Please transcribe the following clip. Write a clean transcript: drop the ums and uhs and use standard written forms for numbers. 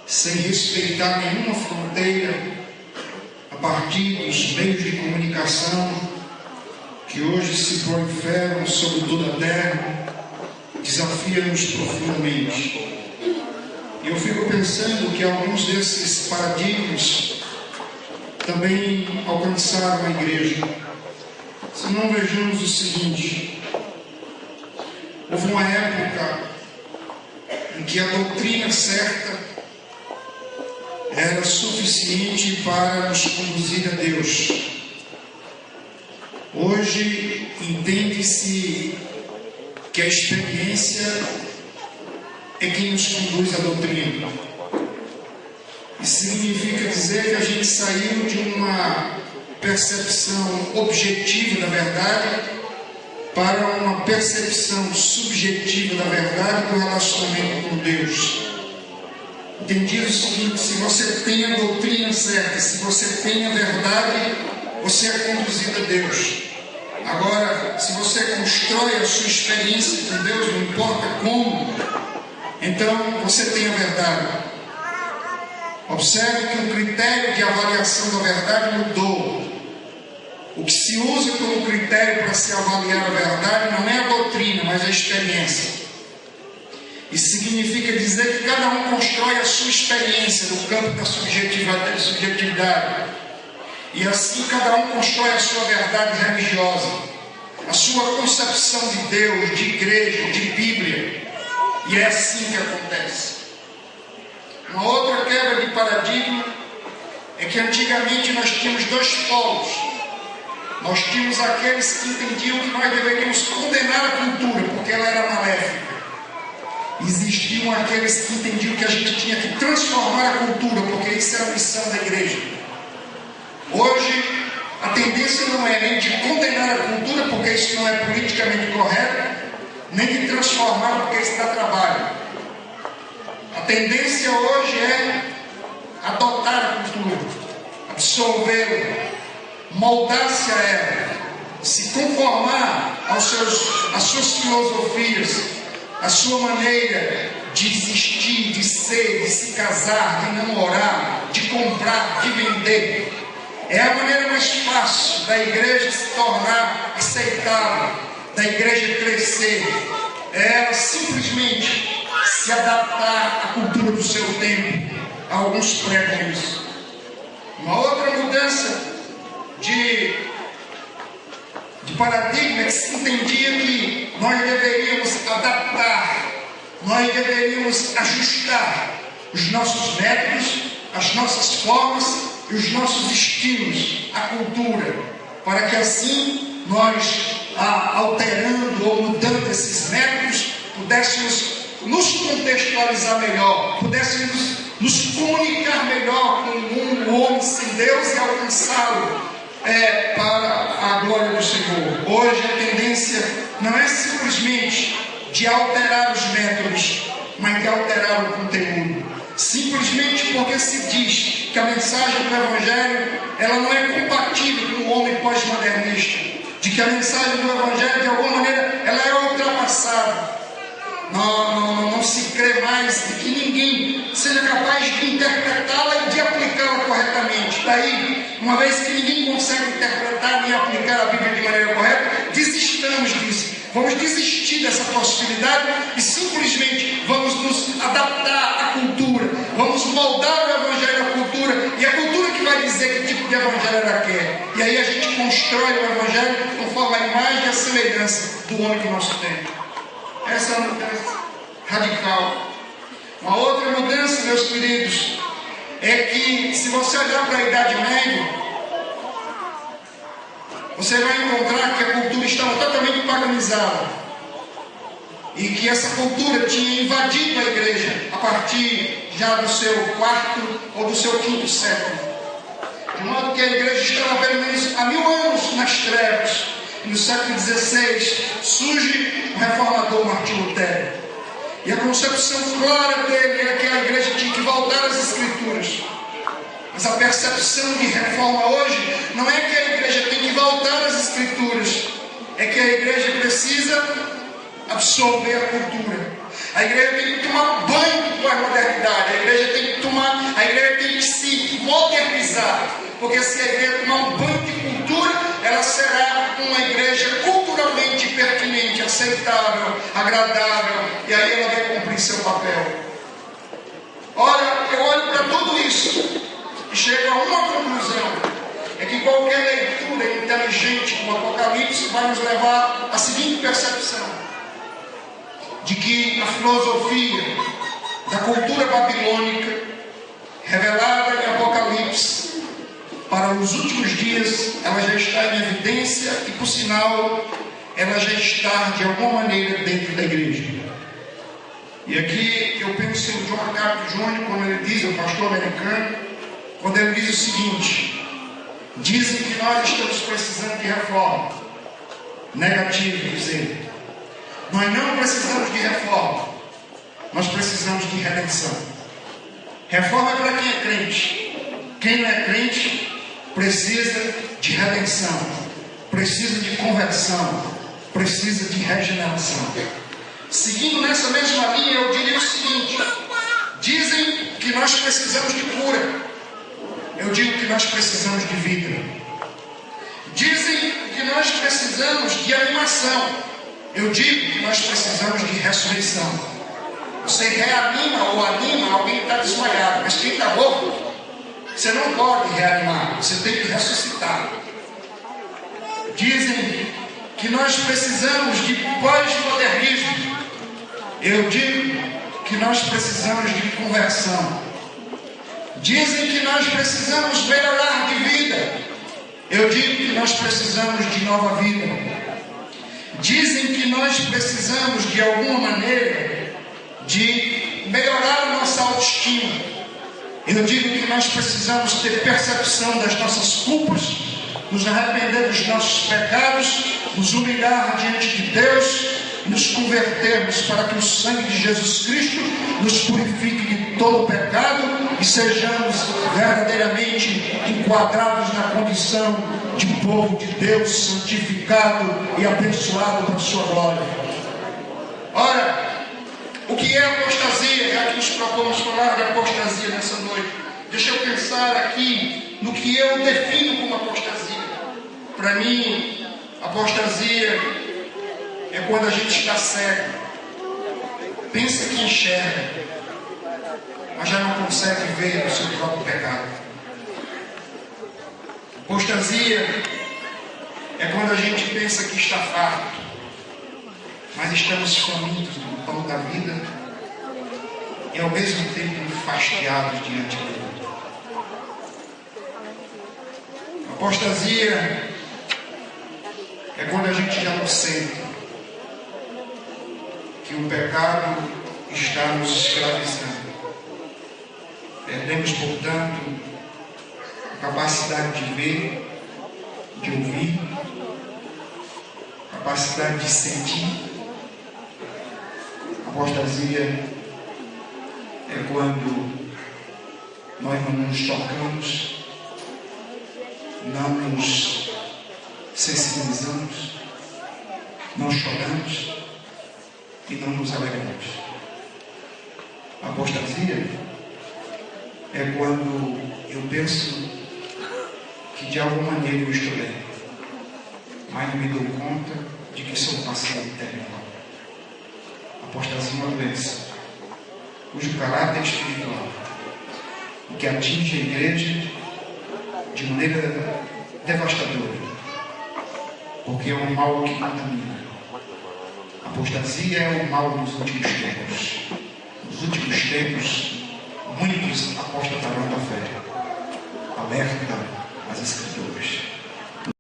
sem respeitar nenhuma fronteira, a partir dos meios de comunicação que hoje se proliferam sobre toda a terra, desafia-nos profundamente. E eu fico pensando que alguns desses paradigmas também alcançaram a igreja. Se não, vejamos o seguinte: houve uma época em que a doutrina certa era suficiente para nos conduzir a Deus. Hoje entende-se que a experiência é quem nos conduz à doutrina. Isso significa dizer que a gente saiu de uma percepção objetiva da verdade para uma percepção subjetiva da verdade do relacionamento com Deus. Entendido o seguinte: se você tem a doutrina certa, se você tem a verdade, você é conduzido a Deus. Agora, se você constrói a sua experiência com Deus, não importa como, então você tem a verdade. Observe que o critério de avaliação da verdade mudou. O que se usa como critério para se avaliar a verdade não é a doutrina, mas a experiência. Isso significa dizer que cada um constrói a sua experiência no campo da subjetividade. E assim cada um constrói a sua verdade religiosa, a sua concepção de Deus, de igreja, de Bíblia. E é assim que acontece. Uma outra quebra de paradigma é que antigamente nós tínhamos dois polos. Nós tínhamos aqueles que entendiam que nós deveríamos condenar a cultura porque ela era maléfica. Existiam aqueles que entendiam que a gente tinha que transformar a cultura porque isso era a missão da igreja. Hoje, a tendência não é nem de condenar a cultura, porque isso não é politicamente correto, nem de transformar, porque isso dá trabalho. A tendência hoje é adotar a cultura, absorvê-la, moldar-se a ela, se conformar às suas filosofias, à sua maneira de existir, de ser, de se casar, de namorar, de comprar, de vender. É a maneira mais fácil da igreja se tornar aceitável, da igreja crescer. É ela simplesmente se adaptar à cultura do seu tempo. Alguns pregam isso. Uma outra mudança de paradigma é que se entendia que nós deveríamos adaptar, nós deveríamos ajustar os nossos métodos, as nossas formas e os nossos estilos, a cultura, para que assim nós, alterando ou mudando esses métodos, pudéssemos nos contextualizar melhor, pudéssemos nos comunicar melhor com o homem sem Deus e alcançá-lo para a glória do Senhor. Hoje a tendência não é simplesmente de alterar os métodos, mas de alterar o conteúdo. Simplesmente porque se diz que a mensagem do Evangelho ela não é compatível com o homem pós-modernista, de que a mensagem do Evangelho de alguma maneira ela é ultrapassada. Não se crê mais de que ninguém seja capaz de interpretá-la e de aplicá-la corretamente. Daí, uma vez que ninguém consegue interpretar nem aplicar a Bíblia de maneira correta, desistamos disso. Vamos desistir dessa possibilidade e simplesmente vamos nos adaptar à cultura. Vamos moldar o Evangelho à cultura. E a cultura que vai dizer que tipo de Evangelho ela quer. E aí a gente constrói o Evangelho conforme a imagem e a semelhança do homem do nosso tempo. Essa é uma mudança radical. Uma outra mudança, meus queridos, é que se você olhar para a Idade Média, você vai encontrar que a cultura estava totalmente paganizada e que essa cultura tinha invadido a igreja a partir já do seu quarto ou do seu quinto século, de modo que a igreja estava pelo menos há 1000 anos nas trevas. E no século XVI surge o reformador Martim Lutero, e a concepção clara dele era que a igreja tinha que voltar às Escrituras. Mas a percepção de reforma hoje não é que a igreja tem que voltar às Escrituras, é que a igreja precisa absorver a cultura. A igreja tem que tomar banho com a modernidade, a igreja tem que tomar pesquisar, porque se a igreja tomar um banho de cultura, ela será uma igreja culturalmente pertinente, aceitável, agradável, e aí ela vai cumprir seu papel. Ora, eu olho para tudo isso e chego a uma conclusão: é que qualquer leitura inteligente do Apocalipse vai nos levar à seguinte percepção: de que a filosofia da cultura babilônica, revelada em Apocalipse, para os últimos dias, ela já está em evidência e, por sinal, ela já está de alguma maneira dentro da igreja. E aqui eu penso em John MacArthur Jr., quando ele diz, o pastor americano, quando ele diz o seguinte: dizem que nós estamos precisando de reforma. Negativo, diz ele. Nós não precisamos de reforma, nós precisamos de redenção. Reforma é para quem é crente. Quem não é crente precisa de redenção, precisa de conversão, precisa de regeneração. Seguindo nessa mesma linha, eu diria o seguinte: dizem que nós precisamos de cura. Eu digo que nós precisamos de vida. Dizem que nós precisamos de animação. Eu digo que nós precisamos de ressurreição. Você reanima ou anima alguém que está desmaiado, mas quem está morto, você não pode reanimar, você tem que ressuscitar. Dizem que nós precisamos de pós-modernismo. Eu digo que nós precisamos de conversão. Dizem que nós precisamos melhorar de vida. Eu digo que nós precisamos de nova vida. Dizem que nós precisamos de alguma maneira de melhorar a nossa autoestima. Eu digo que nós precisamos ter percepção das nossas culpas, nos arrepender dos nossos pecados, nos humilhar diante de Deus, nos convertermos para que o sangue de Jesus Cristo nos purifique de todo o pecado e sejamos verdadeiramente enquadrados na condição de povo de Deus, santificado e abençoado para a sua glória. Ora, o que é apostasia? Já que nos propomos falar de apostasia nessa noite, deixa eu pensar aqui no que eu defino como apostasia. Para mim, apostasia é quando a gente está cego, pensa que enxerga, mas já não consegue ver o seu próprio pecado. Apostasia é quando a gente pensa que está farto, mas estamos famintos do pão da vida e ao mesmo tempo fastiados diante dele. Apostasia é quando a gente já não sente que o pecado está nos escravizando. Perdemos, portanto, a capacidade de ver, de ouvir, a capacidade de sentir. Apostasia é quando nós não nos tocamos, não nos sensibilizamos, não choramos e não nos alegramos. A apostasia é quando eu penso que de alguma maneira eu estou bem, mas não me dou conta de que sou passado terminal. A apostasia é uma doença cujo caráter espiritual e que atinge a igreja de maneira devastadora, porque é um mal que contamina. A apostasia é o mal dos últimos tempos. Nos últimos tempos, muitos apostatarão da fé. Alerta as Escrituras.